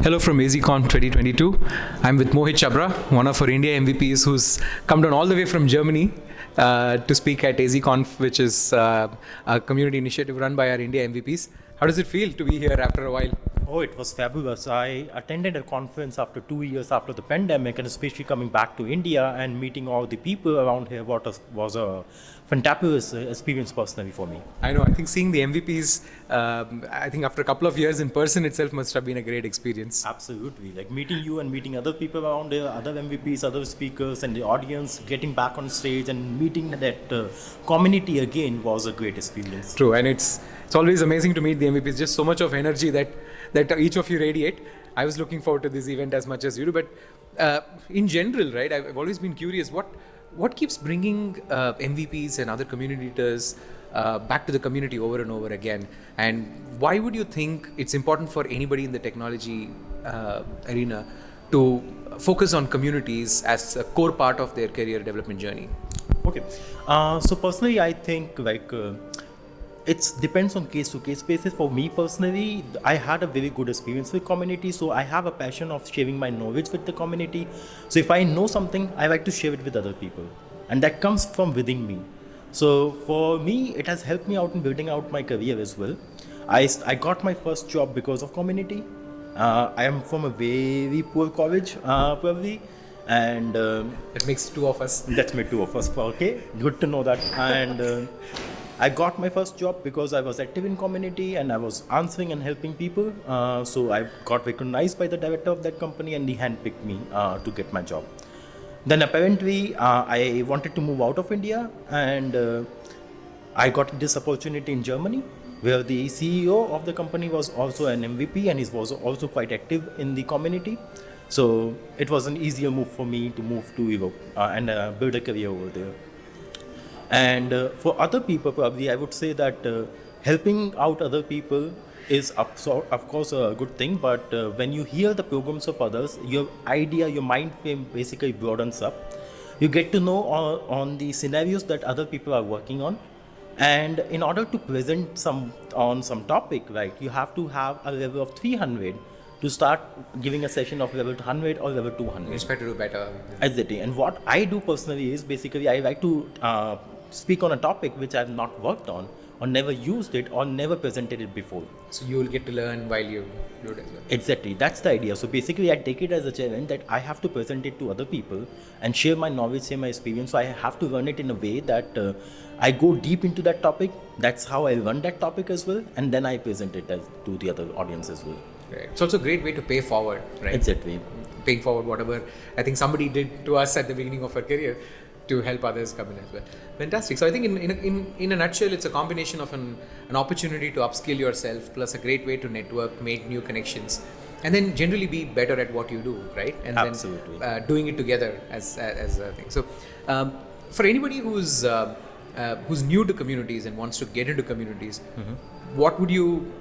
Hello from AZCon 2022. I'm with Mohit Chhabra, one of our India MVPs who's come down all the way from Germany to speak at AZCon, which is a community initiative run by our India MVPs. How does it feel to be here after a while? Oh, it was fabulous. I attended a conference after 2 years after the pandemic, and especially coming back to India and meeting all the people around here was a fantabulous experience personally for me. I know, I think seeing the MVPs, I think after a couple of years in person itself must have been a great experience. Absolutely. Like meeting you and meeting other people around here, other MVPs, other speakers, and the audience, getting back on stage and meeting that community again was a great experience. True, and it's always amazing to meet the MVPs. Just so much of energy that each of you radiate. I was looking forward to this event as much as you do, but in general, right? I've always been curious what keeps bringing MVPs and other community leaders back to the community over and over again, and why would you think it's important for anybody in the technology arena to focus on communities as a core part of their career development journey? Okay, so personally, I think it depends on case to case basis. For me personally, I had a very good experience with community, so I have a passion of sharing my knowledge with the community. So if I know something, I like to share it with other people, and that comes from within me. So for me, it has helped me out in building out my career as well. I got my first job because of community. I am from a very poor college, probably, and That makes two of us. that's me, two of us. Okay, good to know that. And I got my first job because I was active in community and I was answering and helping people. So I got recognized by the director of that company, and he handpicked me to get my job. Then apparently I wanted to move out of India, and I got this opportunity in Germany, where the CEO of the company was also an MVP and he was also quite active in the community. So it was an easier move for me to move to Europe and build a career over there. And for other people, probably I would say that helping out other people is of course a good thing, but when you hear the programs of others, your idea, your mind frame basically broadens up. You get to know on the scenarios that other people are working on. And in order to present on some topic, right, you have to have a level of 300 to start giving a session of level 100 or level 200. You expect to do better. Exactly. And what I do personally is basically I like to speak on a topic which I have not worked on or never used it or never presented it before. So you will get to learn while you do it as well. Exactly. That's the idea. So basically I take it as a challenge that I have to present it to other people and share my knowledge, share my experience. So I have to run it in a way that I go deep into that topic. That's how I run that topic as well. And then I present it to the other audience as well. Right. It's also a great way to pay forward, right? Exactly. Paying forward whatever I think somebody did to us at the beginning of our career to help others come in as well. Fantastic. So I think in a nutshell, it's a combination of an opportunity to upskill yourself, plus a great way to network, make new connections, and then generally be better at what you do, right? And Absolutely. then doing it together as a thing. So for anybody who's new to communities and wants to get into communities, what would you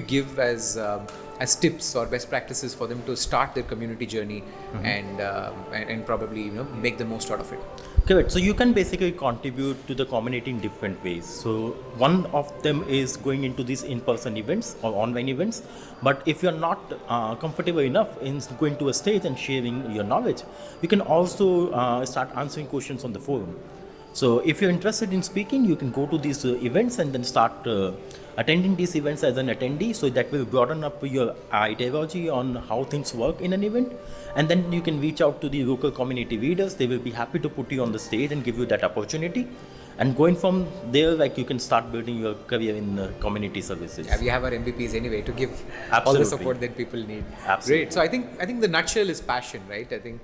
give as tips or best practices for them to start their community journey and probably make the most out of it? Correct. So you can basically contribute to the community in different ways. So one of them is going into these in-person events or online events. But if you're not comfortable enough in going to a stage and sharing your knowledge, you can also start answering questions on the forum. So if you're interested in speaking, you can go to these events and then start attending these events as an attendee. So that will broaden up your ideology on how things work in an event. And then you can reach out to the local community leaders. They will be happy to put you on the stage and give you that opportunity. And going from there, like, you can start building your career in community services. Yeah, we have our MVPs anyway to give Absolutely. all the support that people need. Absolutely. Great. So I think the nutshell is passion, right? I think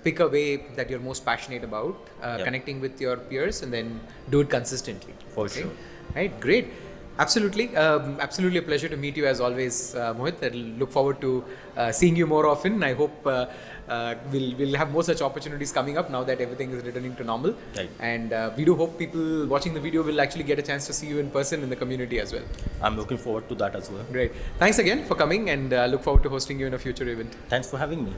pick a way that you're most passionate about, connecting with your peers, and then do it consistently. For sure. Right. Great. Absolutely. Absolutely a pleasure to meet you as always, Mohit. I look forward to seeing you more often. I hope we'll have more such opportunities coming up now that everything is returning to normal. Right. And we do hope people watching the video will actually get a chance to see you in person in the community as well. I'm looking forward to that as well. Great. Thanks again for coming, and look forward to hosting you in a future event. Thanks for having me.